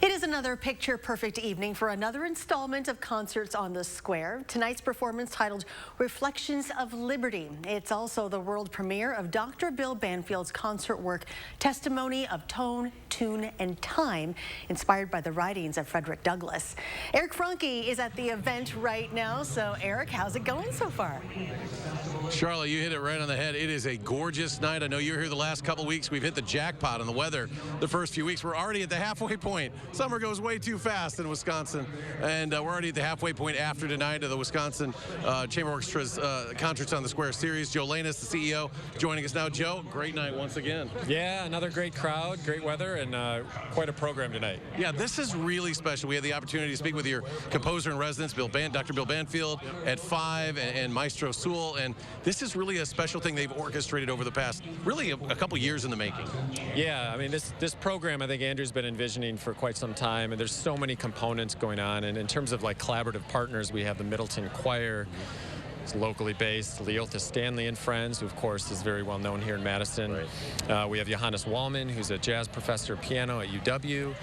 It is another picture-perfect evening for another installment of Concerts on the Square. Tonight's performance titled Reflections of Liberty. It's also the world premiere of Dr. Bill Banfield's concert work, Testimony of Tone, Tune, and Time, inspired by the writings of Frederick Douglass. Eric Franke is at the event right now. So, Eric, how's it going so far? Charlotte, you hit it right on the head. It is a gorgeous night. I know you were here the last couple weeks. We've hit the jackpot on the weather the first few weeks. We're already at the halfway point. Summer goes way too fast in Wisconsin, and we're already at the halfway point after tonight of the Wisconsin Chamber Orchestra's Concerts on the Square series. Joe Loehnis, the CEO, joining us now. Joe, great night once again. Yeah, another great crowd, great weather, and quite a program tonight. Yeah, this is really special. We had the opportunity to speak with your composer in residence, Dr. Bill Banfield, at 5, and Maestro Sewell, and this is really a special thing they've orchestrated over the past, really a couple years in the making. Yeah, I mean, this program, I think Andrew's been envisioning for quite some time, and there's so many components going on, and in terms of like collaborative partners, we have the Middleton Choir. It's locally based. Loehnis Stanley and Friends, who of course is very well known here in Madison. Right. We have Johannes Wallman, who's a jazz professor of piano at UW.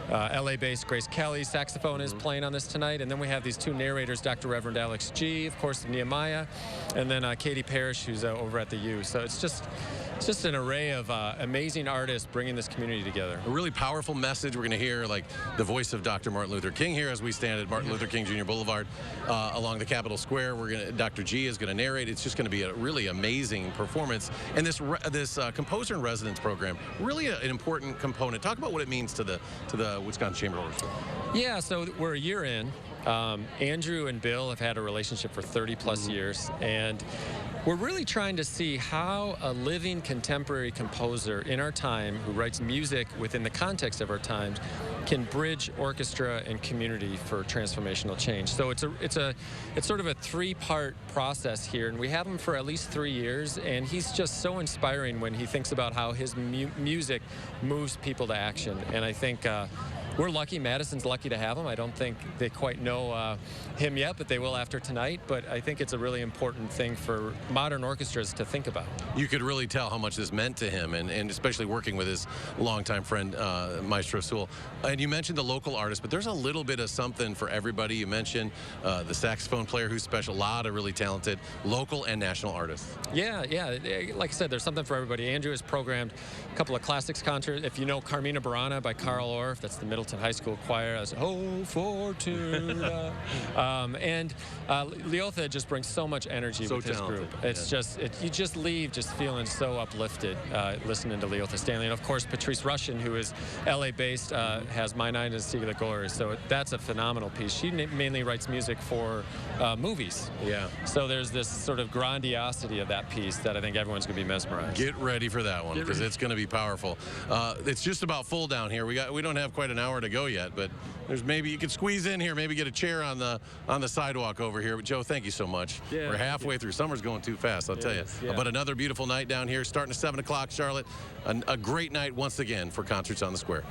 LA-based Grace Kelly, saxophone, is playing on this tonight. And then we have these two narrators, Dr. Reverend Alex G., of course, of Nehemiah, and then Katie Parrish, who's over at the U. So it's just an array of amazing artists bringing this community together. A really powerful message. We're going to hear like the voice of Dr. Martin Luther King here as we stand at Martin Luther King Jr. Boulevard along the Capitol Square. Dr. G is going to narrate. It's just going to be a really amazing performance. And this composer in residence program, really an important component. Talk about what it means to the Wisconsin Chamber Orchestra. Yeah, so we're a year in. Andrew and Bill have had a relationship for 30-plus years, and we're really trying to see how a living contemporary composer in our time who writes music within the context of our times can bridge orchestra and community for transformational change. So it's sort of a 3-part process here, and we have him for at least 3 years, and he's just so inspiring when he thinks about how his music moves people to action. And I think we're lucky. Madison's lucky to have him. I don't think they quite know him yet, but they will after tonight. But I think it's a really important thing for modern orchestras to think about. You could really tell how much this meant to him, and especially working with his longtime friend, Maestro Sewell. And you mentioned the local artist, but there's a little bit of something for everybody. You mentioned the saxophone player who's special, a lot of really talented local and national artists. Yeah. Like I said, there's something for everybody. Andrew has programmed a couple of classics concerts. If you know Carmina Burana by Carl Orff, that's the Middleton High School Choir. That's Oh Fortuna. And Loehnis just brings so much energy with his group. It's you just leave just feeling so uplifted listening to Loehnis Stanley. And of course, Patrice Rushen, who is LA-based, has My Night in Sea of the Glory. So that's a phenomenal piece. She mainly writes music for movies. Yeah. So there's this sort of grandiosity of that piece that I think everyone's going to be mesmerized. Get ready for that one, because it's going to be powerful. It's just about full down here. We don't have quite an hour to go yet, but there's maybe you could squeeze in here, maybe get a chair on the sidewalk over here. But Joe, thank you so much. Yeah, we're halfway through. Summer's going too fast, I'll tell you. Yeah. But another beautiful night down here, starting at 7 o'clock, Charlotte. A great night once again for Concerts on the Square.